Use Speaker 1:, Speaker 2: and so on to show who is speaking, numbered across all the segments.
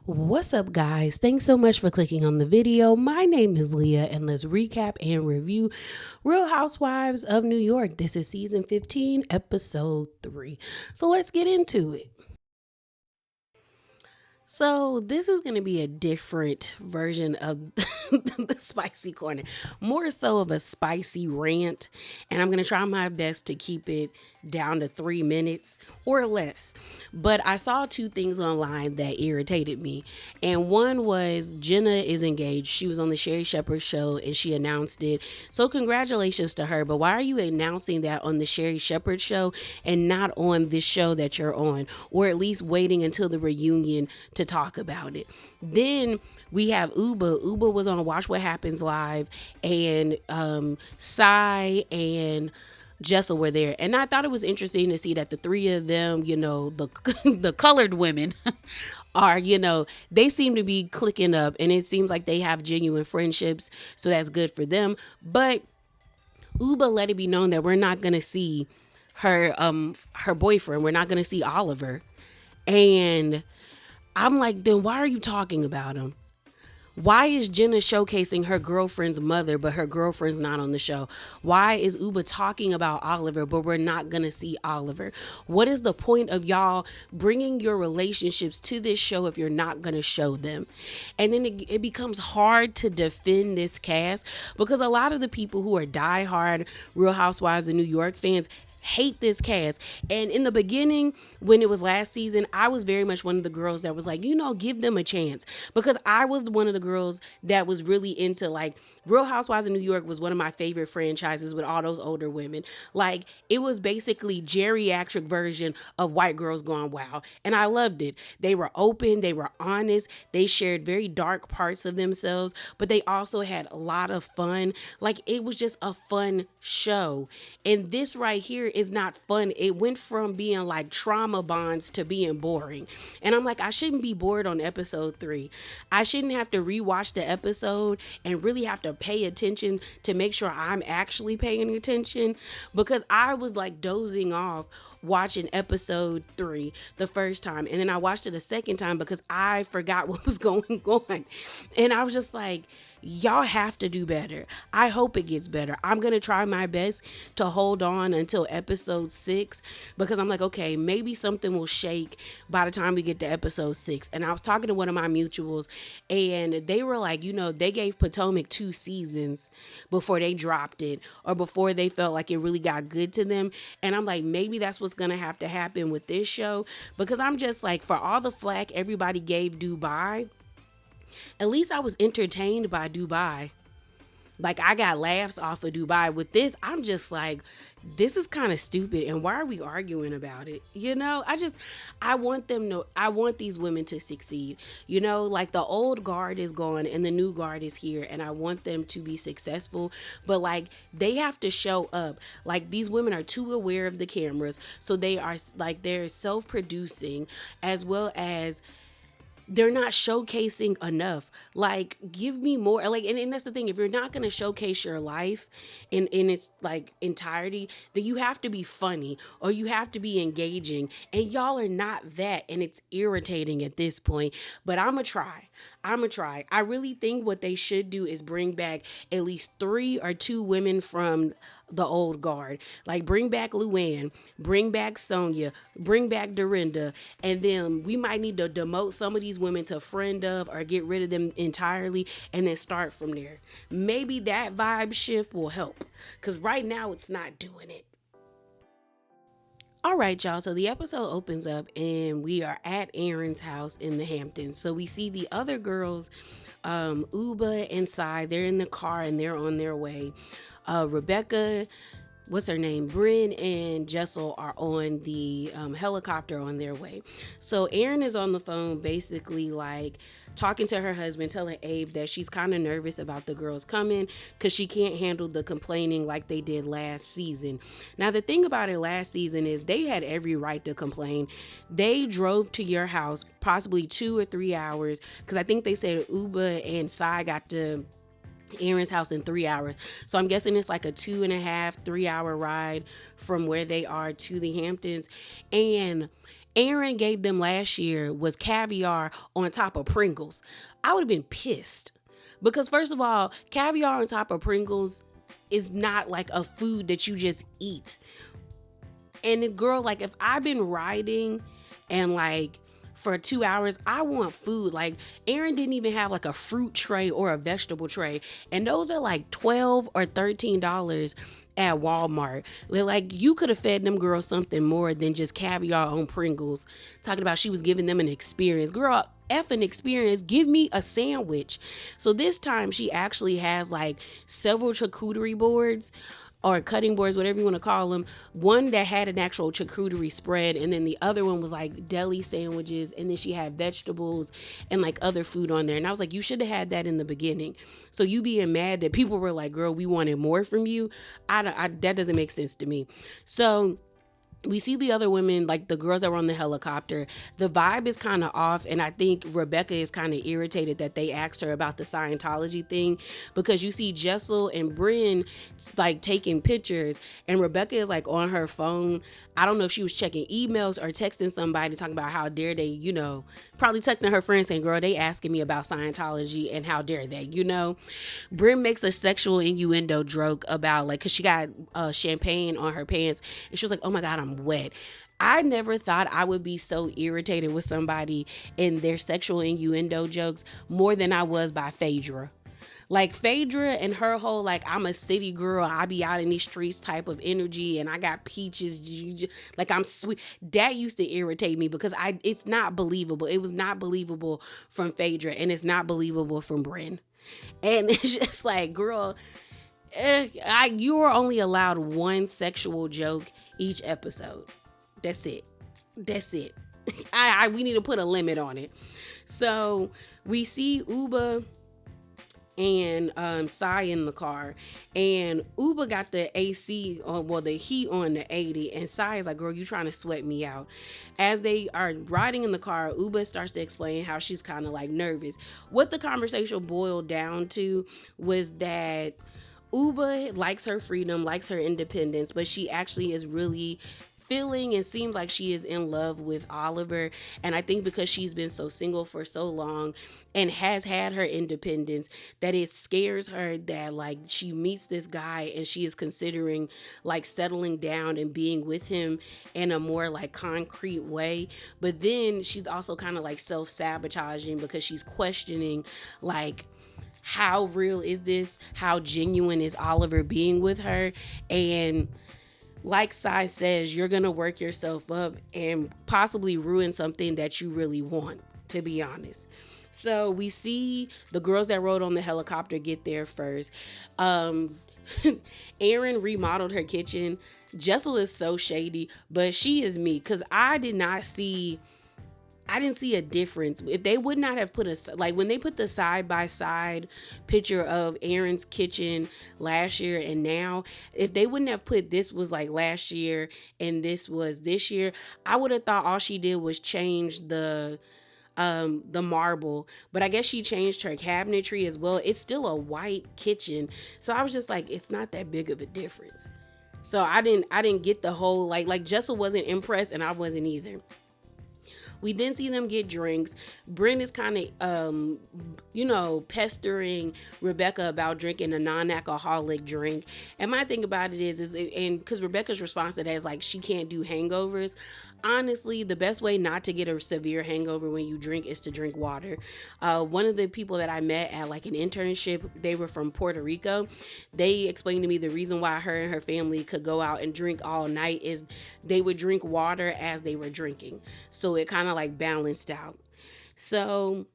Speaker 1: What's up, guys? Thanks so much for clicking on the video. My name is Leah, and let's recap and review Real Housewives of New York. This is season 15, episode 3. So let's get into it. So this is going to be a different version of the spicy corner, more so of a spicy rant, and I'm going to try my best to keep it down to 3 minutes or less. But I saw two things online that irritated me, and one was Jenna is engaged. She was on the Sherry Shepherd show and she announced it. So congratulations to her. But why are you announcing that on the Sherry Shepherd show and not on this show that you're on, or at least waiting until the reunion to talk about it? Then we have Uba. Uba was on Watch What Happens Live, and Sai and Jessel were there. And I thought it was interesting to see that the three of them, the the colored women are, they seem to be clicking up, and it seems like they have genuine friendships. So that's good for them. But Uba let it be known that we're not gonna see her boyfriend. We're not gonna see Oliver. And I'm like, then why are you talking about him? Why is Jenna showcasing her girlfriend's mother, but her girlfriend's not on the show? Why is Uba talking about Oliver, but we're not going to see Oliver? What is the point of y'all bringing your relationships to this show if you're not going to show them? And then it becomes hard to defend this cast because a lot of the people who are diehard Real Housewives of New York fans hate this cast. And in the beginning, when it was last season, I was very much one of the girls that was like, give them a chance, because I was one of the girls that was really into, like, Real Housewives of New York was one of my favorite franchises with all those older women. Like, it was basically geriatric version of White Girls Gone Wild, and I loved it. They were open, they were honest, they shared very dark parts of themselves, but they also had a lot of fun. Like, it was just a fun show. And this right here is not fun. It went from being like trauma bonds to being boring. And I'm like, I shouldn't be bored on episode 3. I shouldn't have to rewatch the episode and really have to pay attention to make sure I'm actually paying attention, because I was like dozing off watching episode 3 the first time, and then I watched it a second time because I forgot what was going on. And I was just like, y'all have to do better. I hope it gets better. I'm going to try my best to hold on until episode 6, because I'm like, okay, maybe something will shake by the time we get to episode 6. And I was talking to one of my mutuals, and they were like, they gave Potomac 2 seasons before they dropped it, or before they felt like it really got good to them. And I'm like, maybe that's what's going to have to happen with this show, because I'm just like, for all the flack everybody gave Dubai, at least I was entertained by Dubai. Like, I got laughs off of Dubai. With this, I'm just like, this is kind of stupid, and why are we arguing about it? I want I want these women to succeed. Like, the old guard is gone and the new guard is here, and I want them to be successful, but like, they have to show up. Like, these women are too aware of the cameras, so they are like, they're self-producing, as well as they're not showcasing enough. Like, give me more. Like, and that's the thing. If you're not going to showcase your life in its like entirety, then you have to be funny, or you have to be engaging. And y'all are not that. And it's irritating at this point. But I'm going to try. I really think what they should do is bring back at least 3 or 2 women from the old guard. Like, bring back Luann, bring back Sonia, bring back Dorinda, and then we might need to demote some of these women to friend of, or get rid of them entirely, and then start from there. Maybe that vibe shift will help, because right now it's not doing it. All right, y'all. So the episode opens up, and we are at Aaron's house in the Hamptons. So we see the other girls, Uba and Sai. They're in the car and they're on their way. Rebecca, what's her name? Bryn and Jessel are on the helicopter on their way. So Aaron is on the phone, basically like talking to her husband, telling Abe that she's kind of nervous about the girls coming because she can't handle the complaining like they did last season. Now, the thing about it last season is they had every right to complain. They drove to your house possibly 2 or 3 hours, because I think they said Uba and Sai got to Aaron's house in 3 hours. So I'm guessing it's like a 2.5, 3 hour ride from where they are to the Hamptons. And Aaron gave them last year was caviar on top of Pringles. I would have been pissed. Because first of all, caviar on top of Pringles is not like a food that you just eat. And the girl, like, if I've been riding and like for 2 hours, I want food. Like, Aaron didn't even have like a fruit tray or a vegetable tray. And those are like $12 or $13 at Walmart. Like, you could have fed them girls something more than just caviar on Pringles. Talking about she was giving them an experience. Girl, effing experience. Give me a sandwich. So this time she actually has like several charcuterie boards or cutting boards, whatever you want to call them. One that had an actual charcuterie spread, and then the other one was like deli sandwiches, and then she had vegetables and like other food on there. And I was like, you should have had that in the beginning. So you being mad that people were like, girl, we wanted more from you, that doesn't make sense to me. So we see the other women, like the girls that were on the helicopter. The vibe is kind of off, and I think Rebecca is kind of irritated that they asked her about the Scientology thing, because you see Jessel and Bryn like taking pictures, and Rebecca is like on her phone. I don't know if she was checking emails or texting somebody talking about how dare they, probably texting her friend saying, girl, they asking me about Scientology and how dare they, Bryn makes a sexual innuendo joke about like, cause she got champagne on her pants, and she was like, oh my God, I'm wet. I never thought I would be so irritated with somebody and their sexual innuendo jokes more than I was by Phaedra. Like Phaedra and her whole like, I'm a city girl, I be out in these streets type of energy, and I got peaches, like I'm sweet. That used to irritate me because it's not believable. It was not believable from Phaedra, and it's not believable from Bryn. And it's just like, girl, you are only allowed one sexual joke each episode. That's it. We need to put a limit on it. So we see Uba and Sai in the car, and Uba got the AC on, the heat on the 80, and Sai is like, girl, you trying to sweat me out. As they are riding in the car, Uba starts to explain how she's kind of like nervous. What the conversation boiled down to was that Uba likes her freedom, likes her independence, but she actually is really feeling and seems like she is in love with Oliver. And I think because she's been so single for so long and has had her independence, that it scares her that like she meets this guy and she is considering like settling down and being with him in a more like concrete way. But then she's also kind of like self-sabotaging because she's questioning like, how real is this? How genuine is Oliver being with her? And like Sai says, you're going to work yourself up and possibly ruin something that you really want, to be honest. So we see the girls that rode on the helicopter get there first. Erin remodeled her kitchen. Jessel is so shady, but she is me, because I didn't see a difference. If they would not have put when they put the side-by-side picture of Aaron's kitchen last year and now, if they wouldn't have put this was like last year and this was this year, I would have thought all she did was change the marble. But I guess she changed her cabinetry as well. It's still a white kitchen. So I was just like, it's not that big of a difference. So I didn't get the whole, like Jessel wasn't impressed and I wasn't either. We then see them get drinks. Bryn is kind of, pestering Rebecca about drinking a non-alcoholic drink. And my thing about it is because Rebecca's response to that is like, she can't do hangovers. Honestly, the best way not to get a severe hangover when you drink is to drink water. One of the people that I met at like an internship, they were from Puerto Rico. They explained to me the reason why her and her family could go out and drink all night is they would drink water as they were drinking. So it kind of like balanced out. So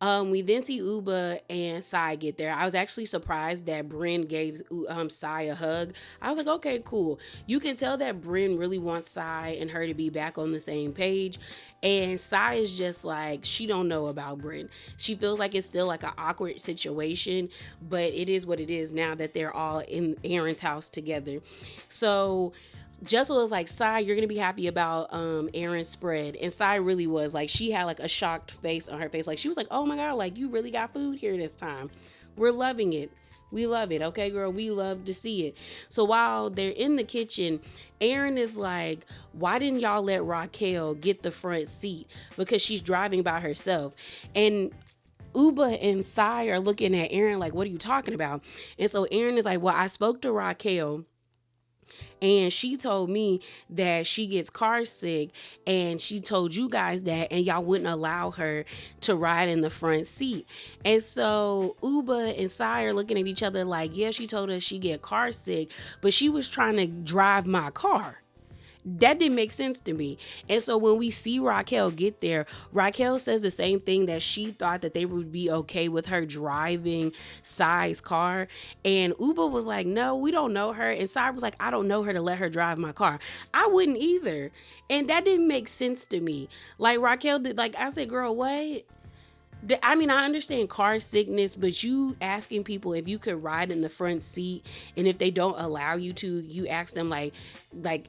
Speaker 1: we then see Uba and Sai get there. I was actually surprised that Bryn gave Sai a hug. I was like, okay, cool. You can tell that Bryn really wants Sai and her to be back on the same page. And Sai is just like, she don't know about Bryn. She feels like it's still like an awkward situation, but it is what it is now that they're all in Aaron's house together. So Jessel is like, Sai, you're gonna be happy about Aaron's spread. And Sai really was like, she had like a shocked face on her face. Like she was like, oh my God, like you really got food here this time. We're loving it. We love it. Okay, girl, we love to see it. So while they're in the kitchen, Aaron is like, why didn't y'all let Raquel get the front seat? Because she's driving by herself. And Uba and Sai are looking at Aaron like, what are you talking about? And so Aaron is like, well, I spoke to Raquel and she told me that she gets car sick and she told you guys that and y'all wouldn't allow her to ride in the front seat. And so Uba and Sai are looking at each other like, yeah, she told us she get car sick, but she was trying to drive my car. That didn't make sense to me. And so when we see Raquel get there, Raquel says the same thing, that she thought that they would be okay with her driving Sai's car. And Uba was like, no, we don't know her. And Sai was like, I don't know her to let her drive my car. I wouldn't either. And that didn't make sense to me. Like Raquel did, like I said, girl, what? I mean, I understand car sickness, but you asking people if you could ride in the front seat, and if they don't allow you to, you ask them like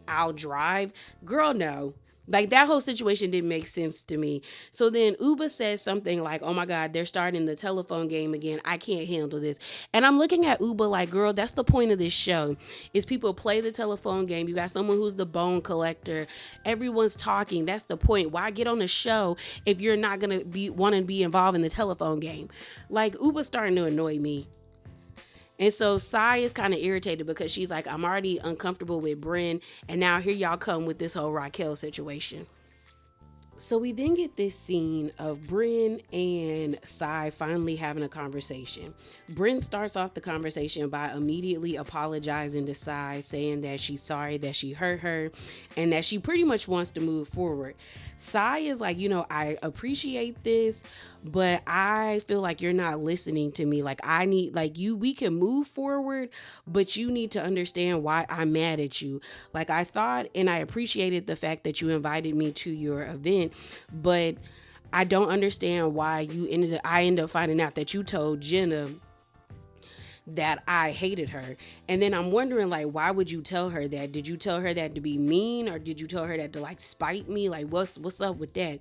Speaker 1: I'll drive. Girl, no. Like that whole situation didn't make sense to me. So then Uba says something like, oh my God, they're starting the telephone game again. I can't handle this. And I'm looking at Uba like, girl, that's the point of this show, is people play the telephone game. You got someone who's the bone collector. Everyone's talking. That's the point. Why get on the show if you're not going to be wanting to be involved in the telephone game? Like Uba's starting to annoy me. And so Sai is kind of irritated because she's like, I'm already uncomfortable with Bryn, and now here y'all come with this whole Raquel situation. So we then get this scene of Bryn and Sai finally having a conversation. Bryn starts off the conversation by immediately apologizing to Sai, saying that she's sorry that she hurt her and that she pretty much wants to move forward. Sai is like, I appreciate this, but I feel like you're not listening to me. Like I need, like we can move forward, but you need to understand why I'm mad at you. Like I thought and I appreciated the fact that you invited me to your event, but I don't understand why I ended up finding out that you told Jenna that I hated her. And then I'm wondering, like, why would you tell her that? Did you tell her that to be mean, or did you tell her that to like spite me? Like what's up with that?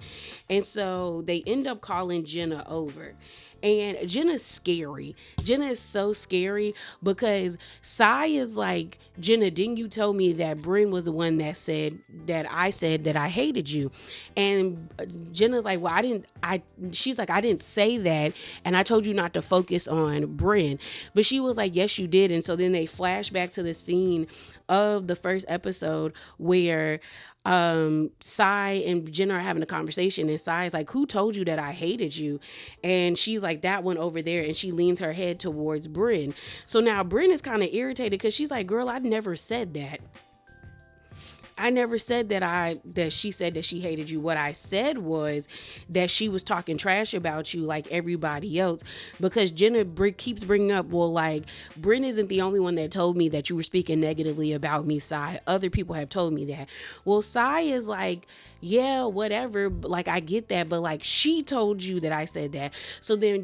Speaker 1: And so they end up calling Jenna over. And Jenna's scary. Jenna is so scary because Sai is like, Jenna, didn't you tell me that Bryn was the one that said that I hated you? And Jenna's like, well, she's like, I didn't say that. And I told you not to focus on Bryn. But she was like, yes, you did. And so then they flash back to the scene of the first episode where Sai and Jenna are having a conversation, and Sai is like, who told you that I hated you? And she's like, that one over there, and she leans her head towards Bryn. So now Bryn is kind of irritated because she's like, girl, I never said that. I never said that she said that she hated you. What I said was that she was talking trash about you like everybody else, because Jenna keeps bringing up, well, like, Bryn isn't the only one that told me that you were speaking negatively about me, Sai. Other people have told me that. Well, Sai is like, yeah, whatever. Like, I get that, but like, she told you that I said that. So then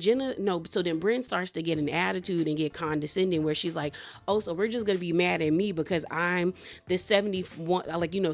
Speaker 1: Bryn starts to get an attitude and get condescending, where she's like, oh, so we're just going to be mad at me because I'm the 71,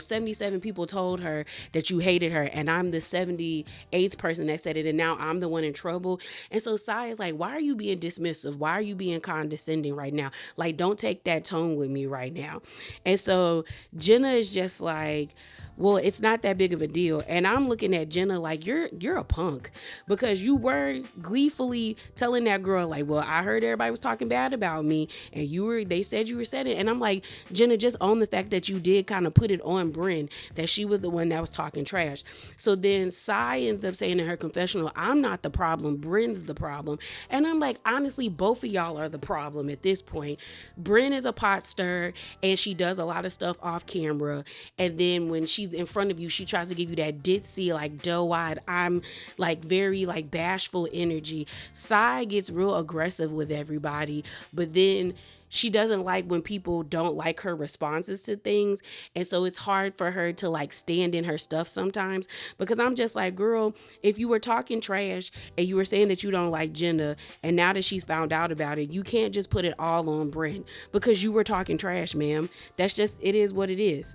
Speaker 1: 77 people told her that you hated her, and I'm the 78th person that said it, and now I'm the one in trouble. And so Sai is like, why are you being dismissive? Why are you being condescending right now? Like, don't take that tone with me right now. And so Jenna is just like, well, it's not that big of a deal. And I'm looking at Jenna like, you're a punk, because you were gleefully telling that girl like, well, I heard everybody was talking bad about me, and they said you were saying it. And I'm like, Jenna, just own the fact that you did kind of put it on Bryn, that she was the one that was talking trash. So then Sai ends up saying in her confessional, I'm not the problem, Bryn's the problem. And I'm like, honestly, both of y'all are the problem at this point. Bryn is a pot stirrer, and she does a lot of stuff off camera. And then when she's in front of you, she tries to give you that ditzy, like, doe-eyed, I'm like very like bashful energy. Sai gets real aggressive with everybody, but then she doesn't like when people don't like her responses to things. And so it's hard for her to like stand in her stuff sometimes, because I'm just like, girl, if you were talking trash and you were saying that you don't like Jenna, and now that she's found out about it, you can't just put it all on Bryn, because you were talking trash, ma'am. That's just, it is what it is.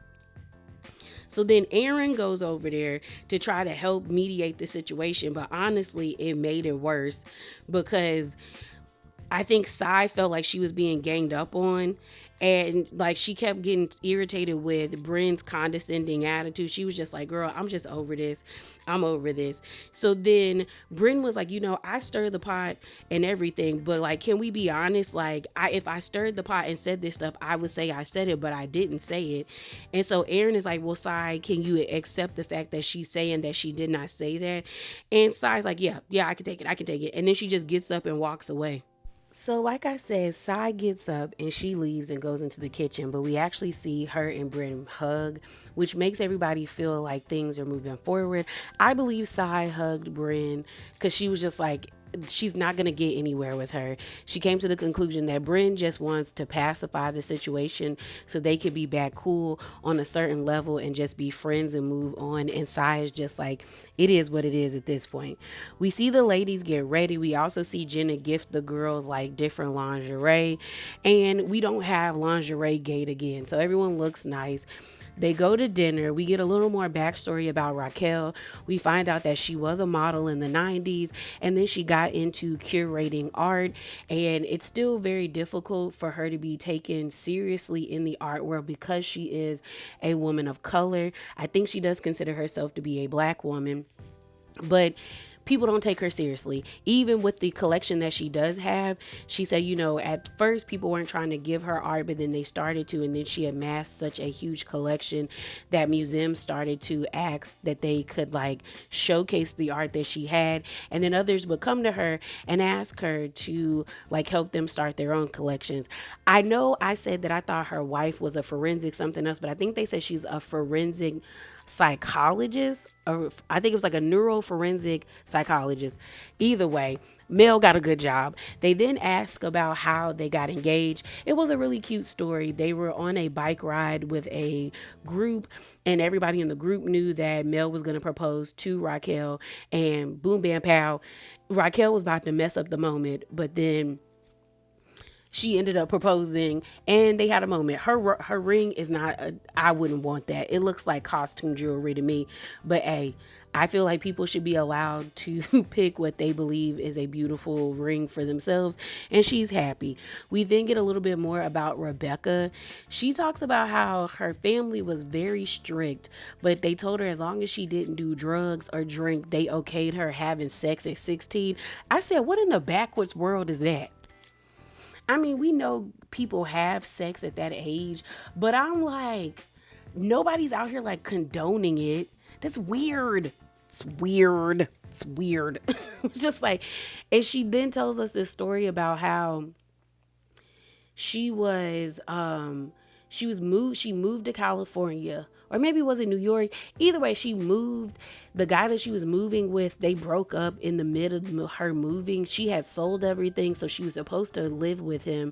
Speaker 1: So then Aaron goes over there to try to help mediate the situation, but honestly, it made it worse, because I think Sai felt like she was being ganged up on. And like she kept getting irritated with Bryn's condescending attitude. She was just like, girl, I'm just over this. I'm over this. So then Bryn was like, I stirred the pot and everything, but like, can we be honest? Like, if I stirred the pot and said this stuff, I would say I said it, but I didn't say it. And so Aaron is like, well, Sai, can you accept the fact that she's saying that she did not say that? And Sai's like, yeah, I can take it. I can take it. And then she just gets up and walks away. So, like I said, Sai gets up and she leaves and goes into the kitchen, but we actually see her and Bryn hug, which makes everybody feel like things are moving forward. I believe Sai hugged Bryn because she was just like, she's not going to get anywhere with her. She came to the conclusion that Bryn just wants to pacify the situation so they could be back cool on a certain level and just be friends and move on. And Sai is just like, it is what it is at this point. We see the ladies get ready. We also see Jenna gift the girls like different lingerie, and we don't have lingerie gate again. So everyone looks nice. They go to dinner. We get a little more backstory about Raquel. We find out that she was a model in the 90s, and then she got into curating art, and it's still very difficult for her to be taken seriously in the art world because she is a woman of color. I think she does consider herself to be a black woman, but people don't take her seriously. Even with the collection that she does have, she said, at first people weren't trying to give her art, but then they started to, and then she amassed such a huge collection that museums started to ask that they could like showcase the art that she had, and then others would come to her and ask her to like help them start their own collections. I know I said that I thought her wife was a forensic something else, but I think they said she's a forensic psychologist, or I think it was like a neuroforensic psychologist. Either way, Mel got a good job. They then asked about how they got engaged. It was a really cute story. They were on a bike ride with a group, and everybody in the group knew that Mel was going to propose to Raquel, and boom, bam, pow, Raquel was about to mess up the moment, but then she ended up proposing and they had a moment. Her ring is not I wouldn't want that. It looks like costume jewelry to me. But hey, I feel like people should be allowed to pick what they believe is a beautiful ring for themselves, and she's happy. We then get a little bit more about Rebecca. She talks about how her family was very strict, but they told her as long as she didn't do drugs or drink, they okayed her having sex at 16. I said, what in the backwards world is that? I mean, we know people have sex at that age, but I'm like, nobody's out here like condoning it. That's weird. It's weird. It's weird. It's just like, and she then tells us this story about how she was she moved to California, or maybe it was in New York. Either way, she moved. The guy that she was moving with, they broke up in the mid of her moving. She had sold everything, so she was supposed to live with him.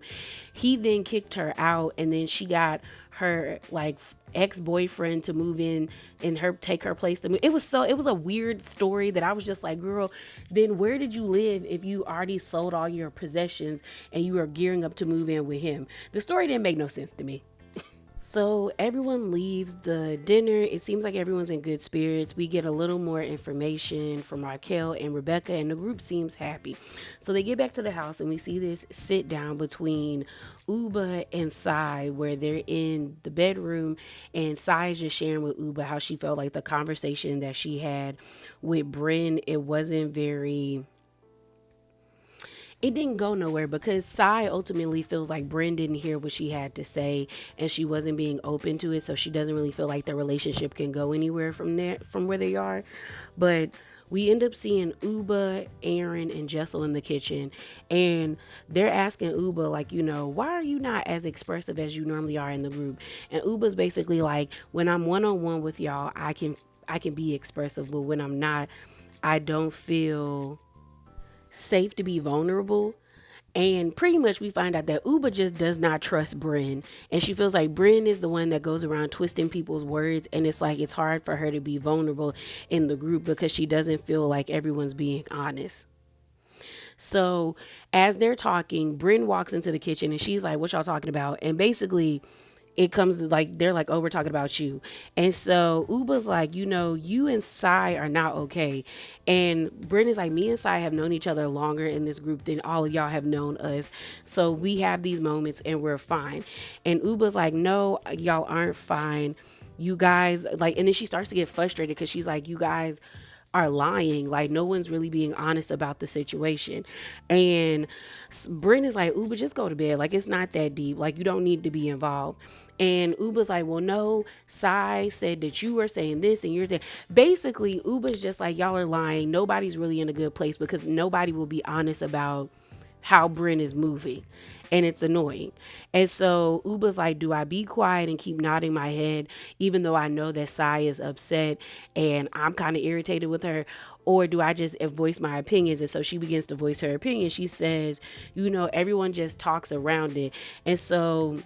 Speaker 1: He then kicked her out, and then she got her like ex-boyfriend to move in and her take her place to move. It was a weird story that I was just like, girl, then where did you live if you already sold all your possessions and you were gearing up to move in with him? The story didn't make no sense to me. So everyone leaves the dinner. It seems like everyone's in good spirits. We get a little more information from Raquel and Rebecca, and the group seems happy. So they get back to the house, and we see this sit down between Uba and Sai, where they're in the bedroom, and Sai is just sharing with Uba how she felt like the conversation that she had with Bryn, it didn't go nowhere because Sai ultimately feels like Bryn didn't hear what she had to say and she wasn't being open to it, so she doesn't really feel like the relationship can go anywhere from where they are. But we end up seeing Uba, Aaron, and Jessel in the kitchen, and they're asking Uba, like, why are you not as expressive as you normally are in the group? And Uba's basically like, when I'm one-on-one with y'all, I can be expressive, but when I'm not, I don't feel safe to be vulnerable. And pretty much we find out that Uba just does not trust Bryn, and she feels like Bryn is the one that goes around twisting people's words, and it's like it's hard for her to be vulnerable in the group because she doesn't feel like everyone's being honest. So as they're talking, Bryn walks into the kitchen and she's like, what y'all talking about? And basically it comes to like they're like, oh, we're talking about you. And so Uba's like, you and Sai are not okay. And Brenda's like, me and Sai have known each other longer in this group than all of y'all have known us. So we have these moments and we're fine. And Uba's like, no, y'all aren't fine. You guys like, and then she starts to get frustrated because she's like, you guys are lying. Like, no one's really being honest about the situation. And Brenda's like, Uba, just go to bed. Like, it's not that deep. Like, you don't need to be involved. And Uba's like, well, no, Sai said that you were saying this and you're saying. Basically, Uba's just like, y'all are lying. Nobody's really in a good place because nobody will be honest about how Bryn is moving. And it's annoying. And so Uba's like, do I be quiet and keep nodding my head, even though I know that Sai is upset and I'm kind of irritated with her? Or do I just voice my opinions? And so she begins to voice her opinion. She says, everyone just talks around it. And so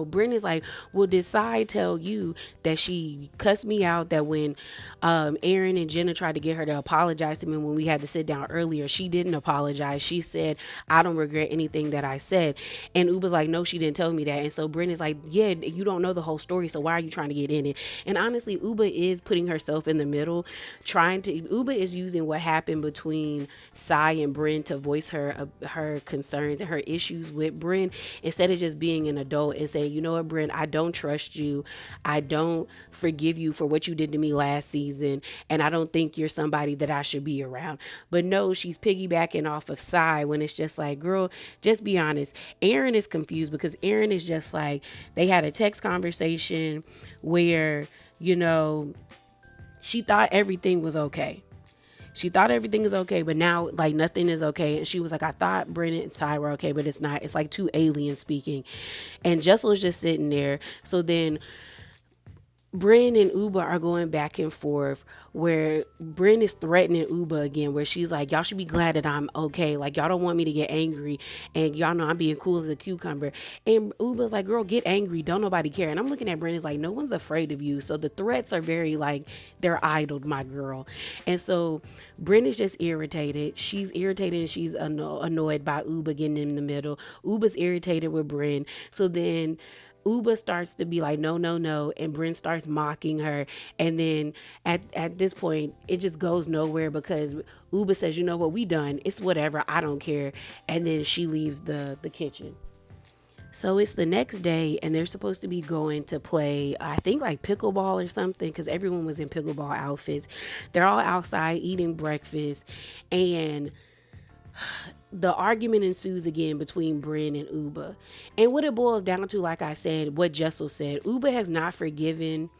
Speaker 1: Brenda's like, well, did Sai tell you that she cussed me out, that when Aaron and Jenna tried to get her to apologize to me when we had to sit down earlier, she didn't apologize. She said, I don't regret anything that I said. And Uba's like, no, she didn't tell me that. And so Brenda's like, yeah, you don't know the whole story, so why are you trying to get in it? And honestly, Uba is putting herself in the middle, Uba is using what happened between Sai and Bryn to voice her concerns and her issues with Bryn, instead of just being an adult and saying, you know what, Bryn, I don't trust you. I don't forgive you for what you did to me last season. And I don't think you're somebody that I should be around. But no, she's piggybacking off of Sai when it's just like, girl, just be honest. Aaron is confused because Aaron is just like, they had a text conversation where, she thought everything was okay. She thought everything is okay, but now like nothing is okay. And she was like, I thought Brennan and Sai were okay, but it's not. It's like two aliens speaking. And Jessel was just sitting there. So then Bryn and Uba are going back and forth where Bryn is threatening Uba again, where she's like, y'all should be glad that I'm okay. Like, y'all don't want me to get angry. And y'all know I'm being cool as a cucumber. And Uba's like, girl, get angry. Don't nobody care. And I'm looking at Bryn, it's like, no one's afraid of you. So the threats are very like, they're idled, my girl. And so Bryn is just irritated. She's irritated and she's annoyed by Uba getting in the middle. Uba's irritated with Bryn. So then Uba starts to be like, no, no, no. And Bryn starts mocking her. And then at this point, it just goes nowhere because Uba says, you know what, we done. It's whatever. I don't care. And then she leaves the kitchen. So it's the next day and they're supposed to be going to play, I think like pickleball or something, because everyone was in pickleball outfits. They're all outside eating breakfast. And the argument ensues again between Bryn and Uba. And what it boils down to, like I said, what Jessel said, Uba has not forgiven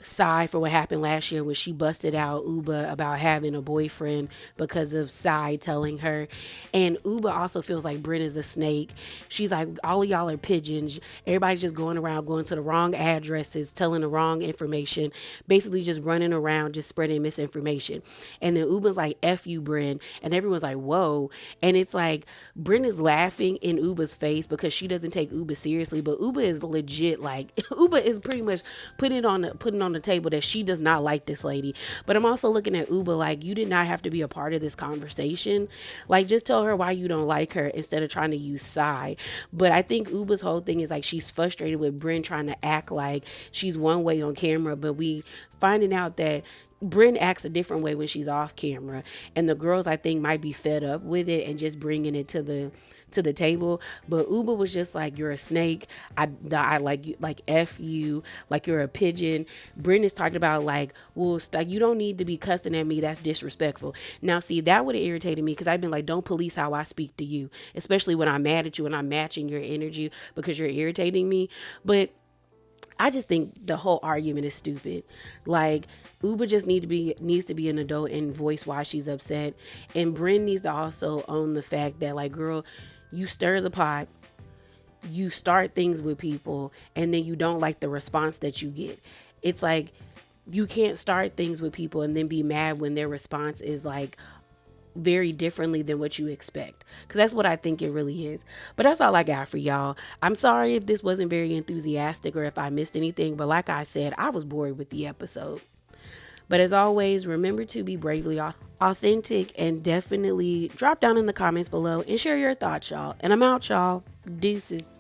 Speaker 1: Sai for what happened last year when she busted out Uba about having a boyfriend because of Sai telling her. And Uba also feels like Bryn is a snake. She's like, all of y'all are pigeons. Everybody's just going around, going to the wrong addresses, telling the wrong information, basically just running around, just spreading misinformation. And then Uba's like, F you, Bryn. And everyone's like, whoa. And it's like, Bryn is laughing in Uba's face because she doesn't take Uba seriously. But Uba is legit, like, Uba is pretty much putting on the table that she does not like this lady. But I'm also looking at Uba like, you did not have to be a part of this conversation. Like, just tell her why you don't like her instead of trying to use Sai. But I think Uba's whole thing is like, she's frustrated with Bryn trying to act like she's one way on camera, but we finding out that Bryn acts a different way when she's off camera, and the girls I think might be fed up with it and just bringing it to the table. But Uba was just like, you're a snake. I like F you, like you're a pigeon. Bryn is talking about like, well, you don't need to be cussing at me. That's disrespectful. Now, see, that would have irritated me because I've been like, don't police how I speak to you, especially when I'm mad at you and I'm matching your energy because you're irritating me. But I just think the whole argument is stupid. Like, Uba just needs to be an adult and voice why she's upset. And Bryn needs to also own the fact that, like, girl, you stir the pot, you start things with people, and then you don't like the response that you get. It's like, you can't start things with people and then be mad when their response is like very differently than what you expect, because that's what I think it really is. But that's all I got for y'all. I'm sorry if this wasn't very enthusiastic or if I missed anything, but like I said, I was bored with the episode. But as always, remember to be bravely authentic and definitely drop down in the comments below and share your thoughts, y'all. And I'm out, y'all. Deuces.